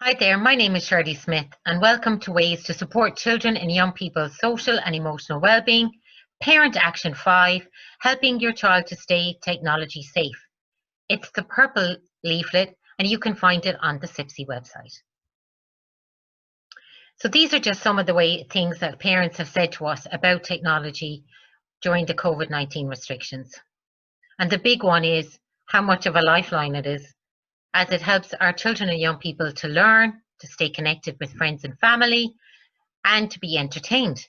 Hi there, my name is Shirley Smith and welcome to Ways to Support Children and Young People's Social and Emotional Wellbeing, Parent Action 5, Helping Your Child to Stay Technology Safe. It's the purple leaflet and you can find it on the CIPSI website. So these are just some of the things that parents have said to us about technology during the COVID-19 restrictions. And the big one is how much of a lifeline it is, as it helps our children and young people to learn, to stay connected with friends and family, and to be entertained.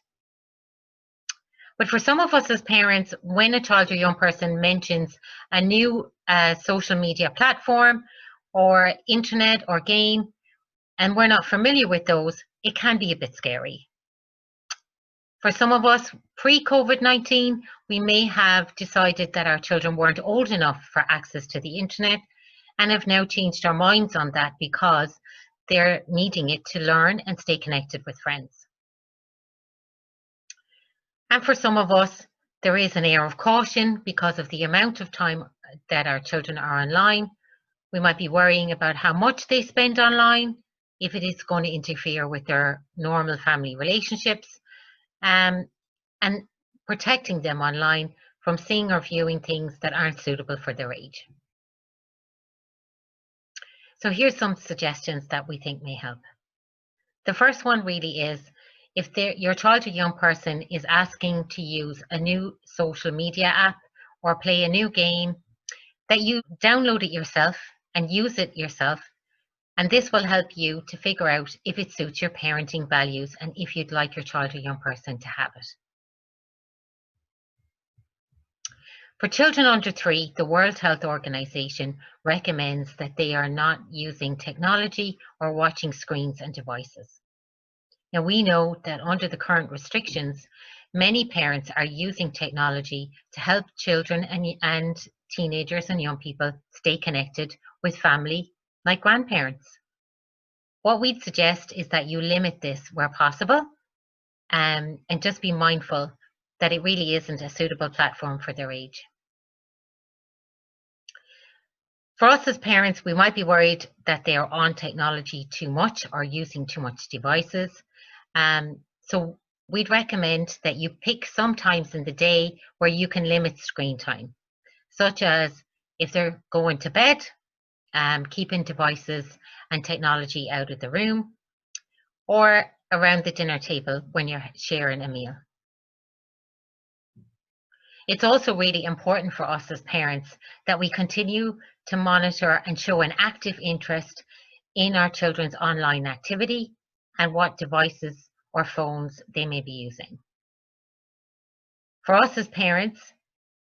But for some of us as parents, when a child or young person mentions a new social media platform or internet or game, and we're not familiar with those, it can be a bit scary. For some of us, pre-COVID-19, we may have decided that our children weren't old enough for access to the internet, and have now changed our minds on that because they're needing it to learn and stay connected with friends. And for some of us, there is an air of caution because of the amount of time that our children are online. We might be worrying about how much they spend online, if it is going to interfere with their normal family relationships, and protecting them online from seeing or viewing things that aren't suitable for their age. So here's some suggestions that we think may help. The first one really is, if your child or young person is asking to use a new social media app or play a new game, that you download it yourself and use it yourself. And this will help you to figure out if it suits your parenting values and if you'd like your child or young person to have it. For children under 3, the World Health Organization recommends that they are not using technology or watching screens and devices. Now, we know that under the current restrictions, many parents are using technology to help children and teenagers and young people stay connected with family, like grandparents. What we'd suggest is that you limit this where possible, and just be mindful that it really isn't a suitable platform for their age. For us as parents, we might be worried that they are on technology too much or using too much devices. So we'd recommend that you pick some times in the day where you can limit screen time, such as if they're going to bed, keeping devices and technology out of the room, or around the dinner table when you're sharing a meal. It's also really important for us as parents that we continue to monitor and show an active interest in our children's online activity and what devices or phones they may be using. For us as parents,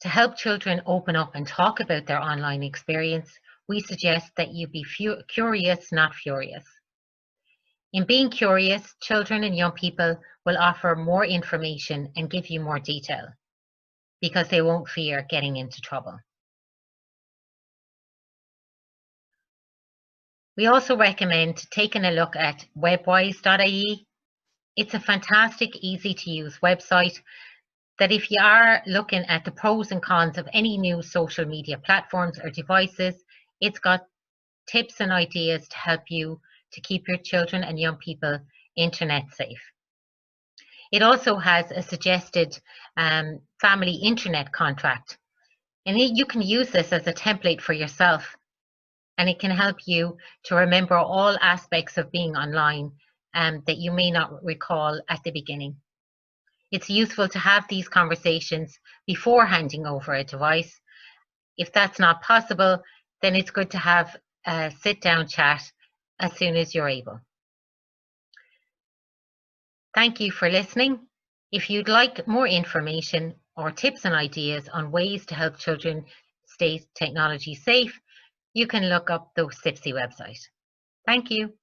to help children open up and talk about their online experience, we suggest that you be curious, not furious. In being curious, children and young people will offer more information and give you more detail, because they won't fear getting into trouble. We also recommend taking a look at webwise.ie. It's a fantastic, easy to use website that if you are looking at the pros and cons of any new social media platforms or devices, it's got tips and ideas to help you to keep your children and young people internet safe. It also has a suggested family internet contract, and you can use this as a template for yourself, and it can help you to remember all aspects of being online that you may not recall at the beginning. It's useful to have these conversations before handing over a device. If that's not possible, then it's good to have a sit-down chat as soon as you're able. Thank you for listening. If you'd like more information or tips and ideas on ways to help children stay technology safe, you can look up the CIPSI website. Thank you.